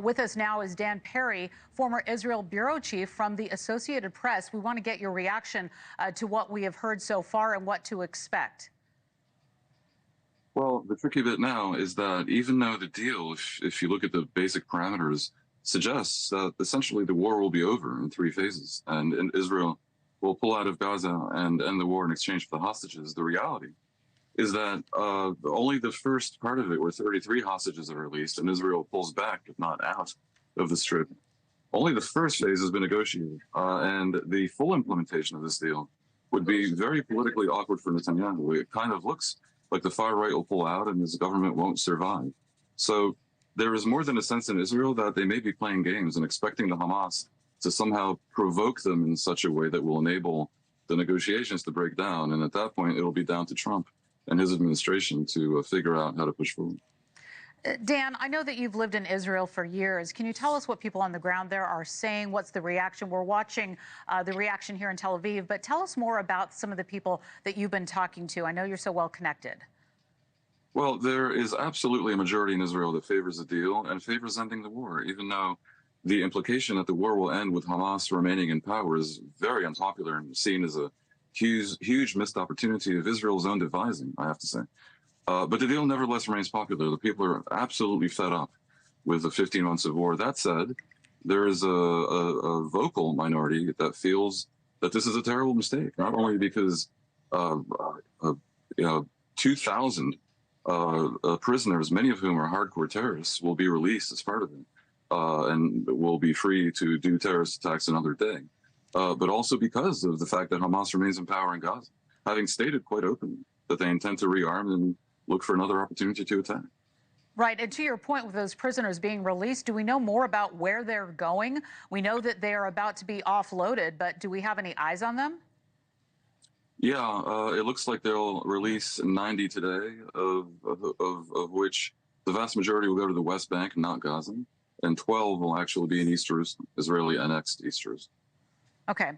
With us now is Dan Perry, former Israel bureau chief from the Associated Press. We want to get your reaction to what we have heard so far and what to expect. Well, the tricky bit now is that even though the deal, if you look at the basic parameters, suggests that essentially the war will be over in three phases and Israel will pull out of Gaza and end the war in exchange for the hostages, the reality is that only the first part of it, where 33 hostages are released and Israel pulls back, if not out, of the Strip, only the first phase has been negotiated. And the full implementation of this deal would be very politically awkward for Netanyahu. It kind of looks like the far right will pull out and his government won't survive. So there is more than a sense in Israel that they may be playing games and expecting the Hamas to somehow provoke them in such a way that will enable the negotiations to break down. And at that point, it'll be down to Trump and his administration to figure out how to push forward. Dan, I know that you've lived in Israel for years. Can you tell us what people on the ground there are saying? What's the reaction? We're watching the reaction here in Tel Aviv, but tell us more about some of the people that you've been talking to. I know you're so well connected. Well, there is absolutely a majority in Israel that favors the deal and favors ending the war, even though the implication that the war will end with Hamas remaining in power is very unpopular and seen as a huge missed opportunity of Israel's own devising, I have to say. But the deal nevertheless remains popular. The people are absolutely fed up with the 15 months of war. That said, there is a vocal minority that feels that this is a terrible mistake, not only because 2,000 prisoners, many of whom are hardcore terrorists, will be released as part of it and will be free to do terrorist attacks another day. But also because of the fact that Hamas remains in power in Gaza, having stated quite openly that they intend to rearm and look for another opportunity to attack. Right. And to your point, with those prisoners being released, do we know more about where they're going? We know that they are about to be offloaded, but do we have any eyes on them? Yeah, it looks like they'll release 90 today, of which the vast majority will go to the West Bank, not Gaza, and 12 will actually be in East Jerusalem, Israeli annexed East Jerusalem. Okay.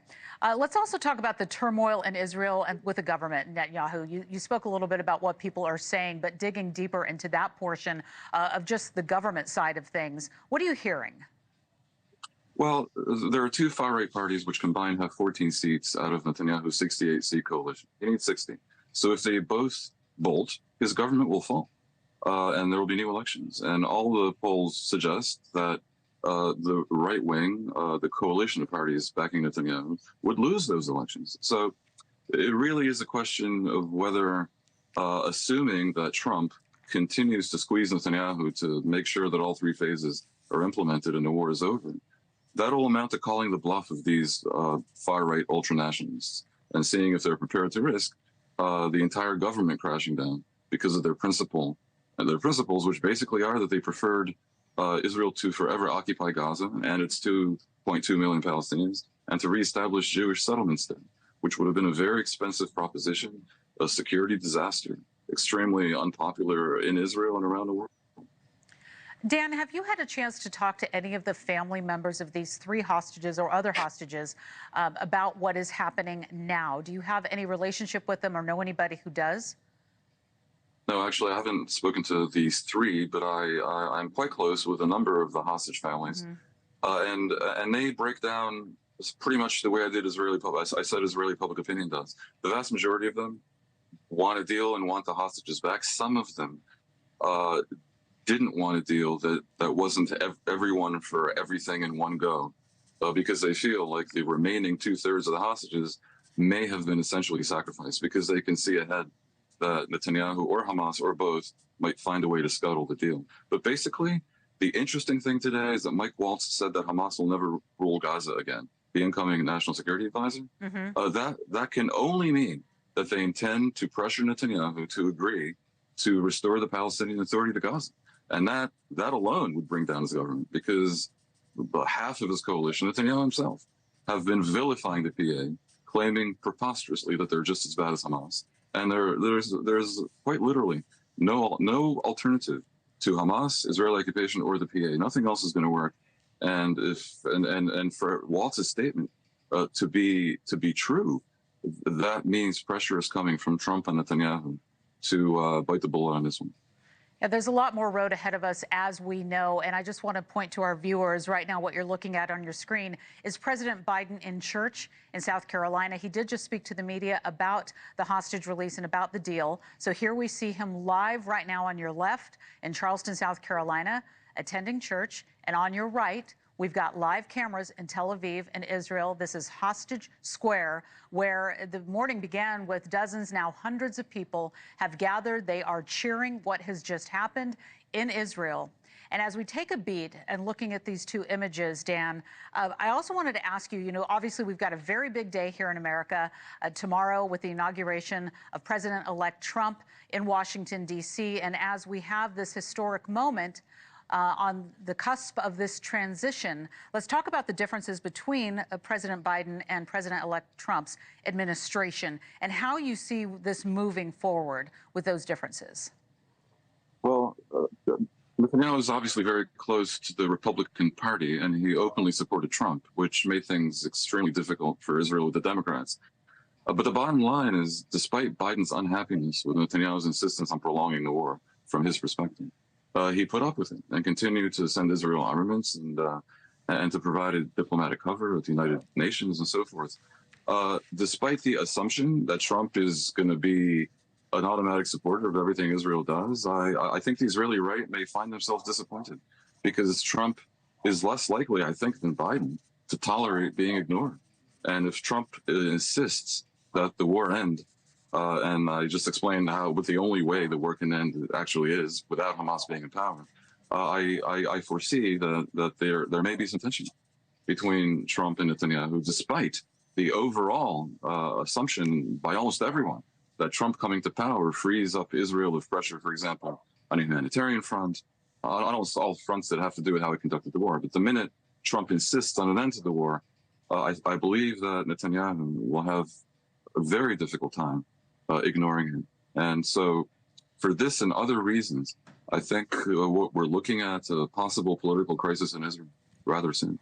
Let's also talk about the turmoil in Israel and with the government, Netanyahu. You spoke a little bit about what people are saying, but digging deeper into that portion of just the government side of things, what are you hearing? Well, there are two far-right parties which combined have 14 seats out of Netanyahu's 68-seat coalition. He needs 60. So if they both bolt, his government will fall, and there will be new elections. And all the polls suggest that the right wing, the coalition of parties backing Netanyahu, would lose those elections. So it really is a question of whether, assuming that Trump continues to squeeze Netanyahu to make sure that all three phases are implemented and the war is over, that'll amount to calling the bluff of these far-right ultranationalists and seeing if they're prepared to risk the entire government crashing down because of their principles, which basically are that they preferred Israel to forever occupy Gaza and its 2.2 million Palestinians and to reestablish Jewish settlements there, which would have been a very expensive proposition, a security disaster, extremely unpopular in Israel and around the world. Dan, have you had a chance to talk to any of the family members of these three hostages or other hostages about what is happening now? Do you have any relationship with them or know anybody who does? No, actually, I haven't spoken to these three, but I'm quite close with a number of the hostage families. Mm-hmm. And they break down pretty much the way I did I said Israeli public opinion does. The vast majority of them want a deal and want the hostages back. Some of them didn't want a deal that wasn't everyone for everything in one go, because they feel like the remaining 2/3 of the hostages may have been essentially sacrificed because they can see ahead that Netanyahu or Hamas or both might find a way to scuttle the deal. But basically, the interesting thing today is that Mike Waltz said that Hamas will never rule Gaza again, the incoming national security advisor. Mm-hmm. That can only mean that they intend to pressure Netanyahu to agree to restore the Palestinian Authority to Gaza. And that alone would bring down his government, because half of his coalition, Netanyahu himself, have been vilifying the PA, claiming preposterously that they're just as bad as Hamas. And there's quite literally no alternative to Hamas, Israeli occupation, or the PA. Nothing else is going to work. And for Waltz's statement to be true, that means pressure is coming from Trump and Netanyahu to bite the bullet on this one. Yeah, there's a lot more road ahead of us, as we know. And I just want to point to our viewers right now. What you're looking at on your screen is President Biden in church in South Carolina. He did just speak to the media about the hostage release and about the deal. So here we see him live right now on your left in Charleston, South Carolina, attending church. And on your right, we've got live cameras in Tel Aviv and Israel. This is Hostage Square, where the morning began with dozens, now hundreds of people have gathered. They are cheering what has just happened in Israel. And as we take a beat and looking at these two images, Dan, I also wanted to ask you, obviously we've got a very big day here in America tomorrow with the inauguration of President-elect Trump in Washington, D.C. And as we have this historic moment, on the cusp of this transition, let's talk about the differences between President Biden and President-elect Trump's administration and how you see this moving forward with those differences. Well, Netanyahu is obviously very close to the Republican Party, and he openly supported Trump, which made things extremely difficult for Israel with the Democrats. But the bottom line is, despite Biden's unhappiness with Netanyahu's insistence on prolonging the war, from his perspective, he put up with it and continued to send Israel armaments and to provide a diplomatic cover at the United Nations and so forth. Despite the assumption that Trump is going to be an automatic supporter of everything Israel does, I think the Israeli right may find themselves disappointed, because Trump is less likely, I think, than Biden to tolerate being ignored. And if Trump insists that the war end, and I just explained what the only way the war can end actually is without Hamas being in power, I foresee that there may be some tension between Trump and Netanyahu, despite the overall assumption by almost everyone that Trump coming to power frees up Israel of pressure, for example, on a humanitarian front, on almost all fronts that have to do with how he conducted the war. But the minute Trump insists on an end to the war, I believe that Netanyahu will have a very difficult time ignoring him. And so for this and other reasons, I think what we're looking at a possible political crisis in Israel rather soon.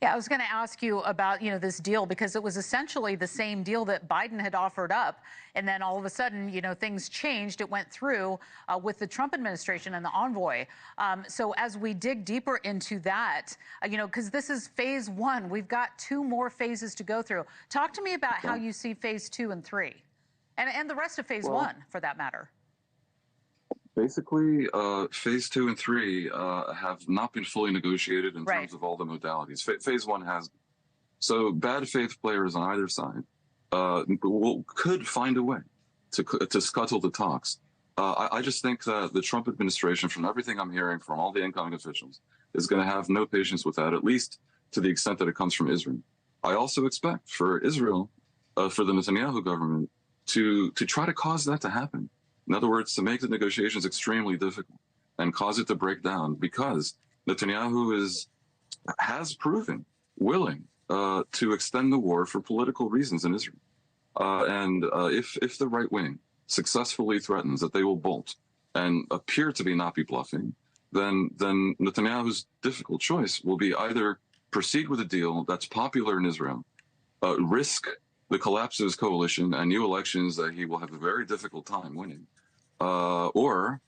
Yeah, I was going to ask you about, this deal, because it was essentially the same deal that Biden had offered up. And then all of a sudden, things changed. It went through with the Trump administration and the envoy. So as we dig deeper into that, because this is phase one, we've got two more phases to go through. Talk to me about how you see phase 2 and 3 and the rest of phase 1, for that matter. Basically, phase 2 and 3 have not been fully negotiated in terms of all the modalities. Phase 1 has. So bad faith players on either side could find a way to scuttle the talks. I just think that the Trump administration, from everything I'm hearing from all the incoming officials, is going to have no patience with that, at least to the extent that it comes from Israel. I also expect for Israel, for the Netanyahu government, to try to cause that to happen. In other words, to make the negotiations extremely difficult and cause it to break down, because Netanyahu has proven willing to extend the war for political reasons in Israel. And if the right wing successfully threatens that they will bolt and appear to not be bluffing, then Netanyahu's difficult choice will be either proceed with a deal that's popular in Israel, risk the collapse of his coalition and new elections that he will have a very difficult time winning, or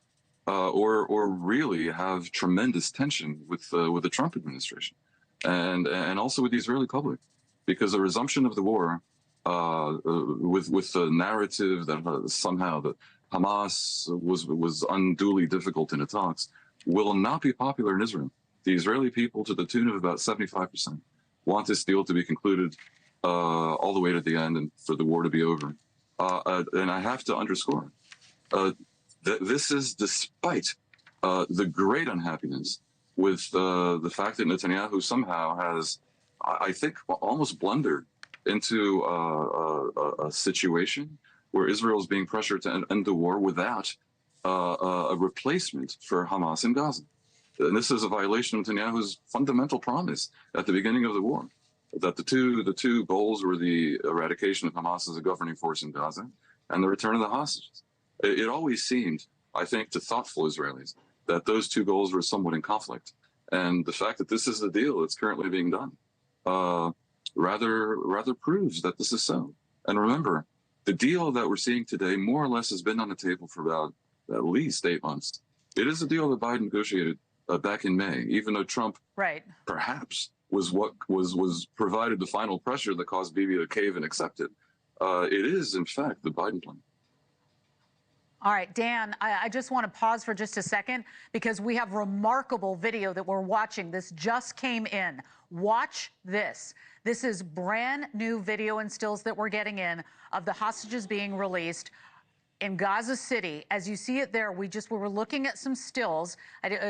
really have tremendous tension with the Trump administration, and also with the Israeli public, because the resumption of the war, with the narrative that somehow that Hamas was unduly difficult in the talks, will not be popular in Israel. The Israeli people, to the tune of about 75%, want this deal to be concluded all the way to the end and for the war to be over. And I have to underscore that this is despite the great unhappiness with the fact that Netanyahu somehow has, I think, almost blundered into a situation where Israel is being pressured to end the war without a replacement for Hamas in Gaza. And this is a violation of Netanyahu's fundamental promise at the beginning of the war, that the two goals were the eradication of Hamas as a governing force in Gaza and the return of the hostages. It always seemed, I think, to thoughtful Israelis that those two goals were somewhat in conflict. And the fact that this is the deal that's currently being done rather proves that this is so. And remember, the deal that we're seeing today more or less has been on the table for about at least 8 months. It is a deal that Biden negotiated back in May, even though Trump Right. perhaps was what was provided the final pressure that caused Bibi to cave and accept it. It is, in fact, the Biden plan. All right, Dan, I just want to pause for just a second because we have remarkable video that we're watching. This just came in. Watch this. This is brand new video and stills that we're getting in of the hostages being released in Gaza City. As you see it there, we were looking at some stills.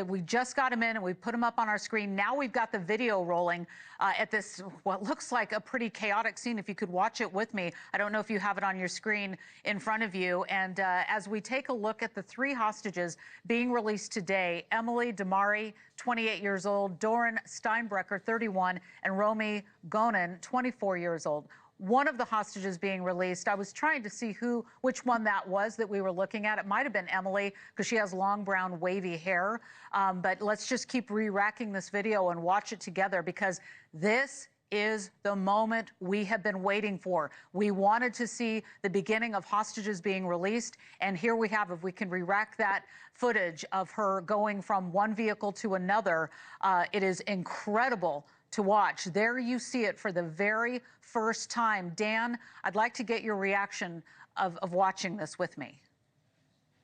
We just got them in and we put them up on our screen. Now we've got the video rolling at this, what looks like a pretty chaotic scene. If you could watch it with me. I don't know if you have it on your screen in front of you. And as we take a look at the three hostages being released today, Emily Damari, 28 years old, Doran Steinbrecher, 31, and Romy Gonen, 24 years old. One of the hostages being released, I was trying to see which one that was that we were looking at. It might have been Emily because she has long, brown, wavy hair. But let's just keep re-racking this video and watch it together because this is the moment we have been waiting for. We wanted to see the beginning of hostages being released. And here we have, if we can re-rack that footage of her going from one vehicle to another, it is incredible to watch. There you see it for the very first time. Dan, I'd like to get your reaction of watching this with me.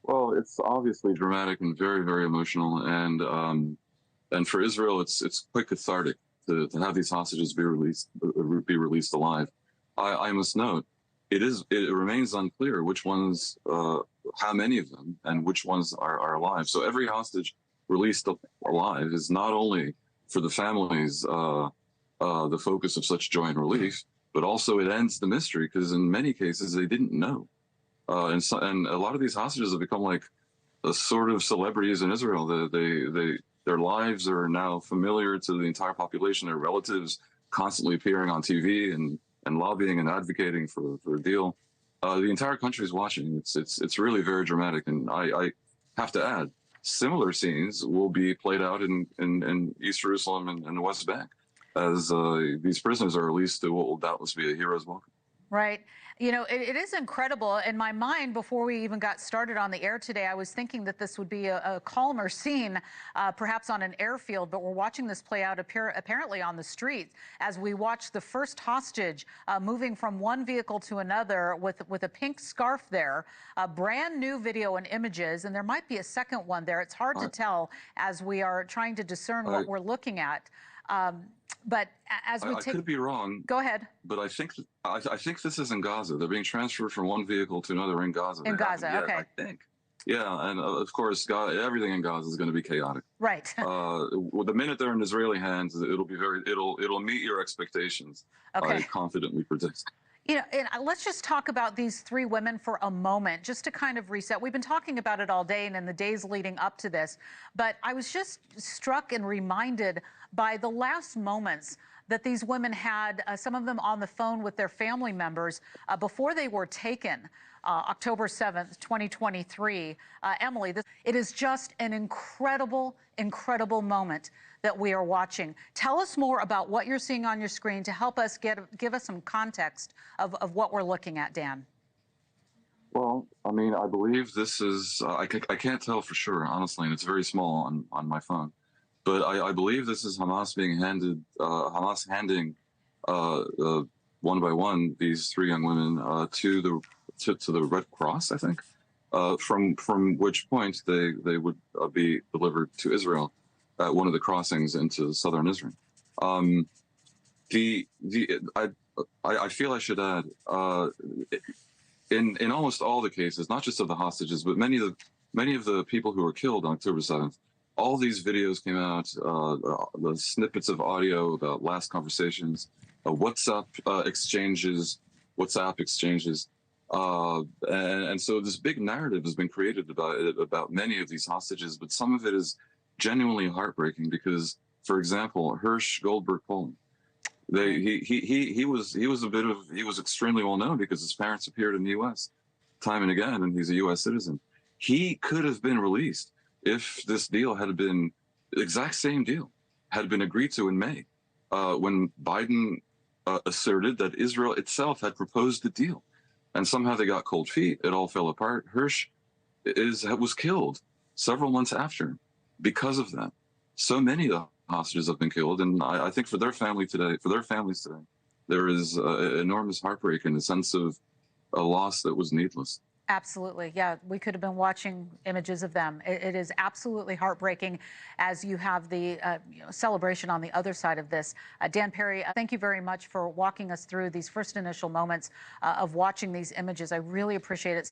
Well, it's obviously dramatic and very, very emotional, and for Israel, it's quite cathartic to have these hostages be released alive. I must note, it remains unclear which ones, how many of them, and which ones are alive. So every hostage released alive is not only for the families the focus of such joy and relief, but also it ends the mystery because in many cases they didn't know. And a lot of these hostages have become like a sort of celebrities in Israel. Their lives are now familiar to the entire population. Their relatives constantly appearing on TV and lobbying and advocating for a deal. The entire country is watching. It's really very dramatic. And I have to add, similar scenes will be played out in East Jerusalem and the West Bank as these prisoners are released to what will doubtless be a hero's welcome. Right. You know, it is incredible. In my mind, before we even got started on the air today, I was thinking that this would be a calmer scene, perhaps on an airfield, but we're watching this play out apparently on the street as we watch the first hostage moving from one vehicle to another with a pink scarf there, brand new video and images, and there might be a second one there. It's hard to tell as we are trying to discern what we're looking at. But as we I could be wrong. Go ahead. But I think this is in Gaza. They're being transferred from one vehicle to another in Gaza. In Gaza, okay. I think. Yeah, and of course, everything in Gaza is going to be chaotic. Right. The minute they're in Israeli hands, it'll meet your expectations. Okay. I confidently predict. You know, and let's just talk about these three women for a moment, just to kind of reset. We've been talking about it all day and in the days leading up to this, but I was just struck and reminded by the last moments that these women had, some of them on the phone with their family members before they were taken. October 7th, 2023. Emily, it is just an incredible, incredible moment that we are watching. Tell us more about what you're seeing on your screen to help us give us some context of what we're looking at, Dan. Well, I mean, I believe this is, I can't tell for sure, honestly, and it's very small on my phone. But I believe this is Hamas being Hamas handing one by one these three young women to the Red Cross, I think, from which point they would be delivered to Israel at one of the crossings into southern Israel. I feel I should add, in almost all the cases, not just of the hostages, but many of the people who were killed on October 7th, all these videos came out, the snippets of audio about last conversations, WhatsApp exchanges, and so this big narrative has been created about many of these hostages, but some of it is genuinely heartbreaking because, for example, Hirsch Goldberg Poland, he was extremely well known because his parents appeared in the U.S. time and again, and he's a U.S. citizen. He could have been released if this deal had been the exact same deal had been agreed to in May, when Biden asserted that Israel itself had proposed the deal, and somehow they got cold feet. It all fell apart. Hirsch was killed several months after because of that. So many of the hostages have been killed, and I think for their families today, there is enormous heartbreak and a sense of a loss that was needless. Absolutely. Yeah, we could have been watching images of them. It is absolutely heartbreaking as you have the celebration on the other side of this. Dan Perry, thank you very much for walking us through these first initial moments of watching these images. I really appreciate it.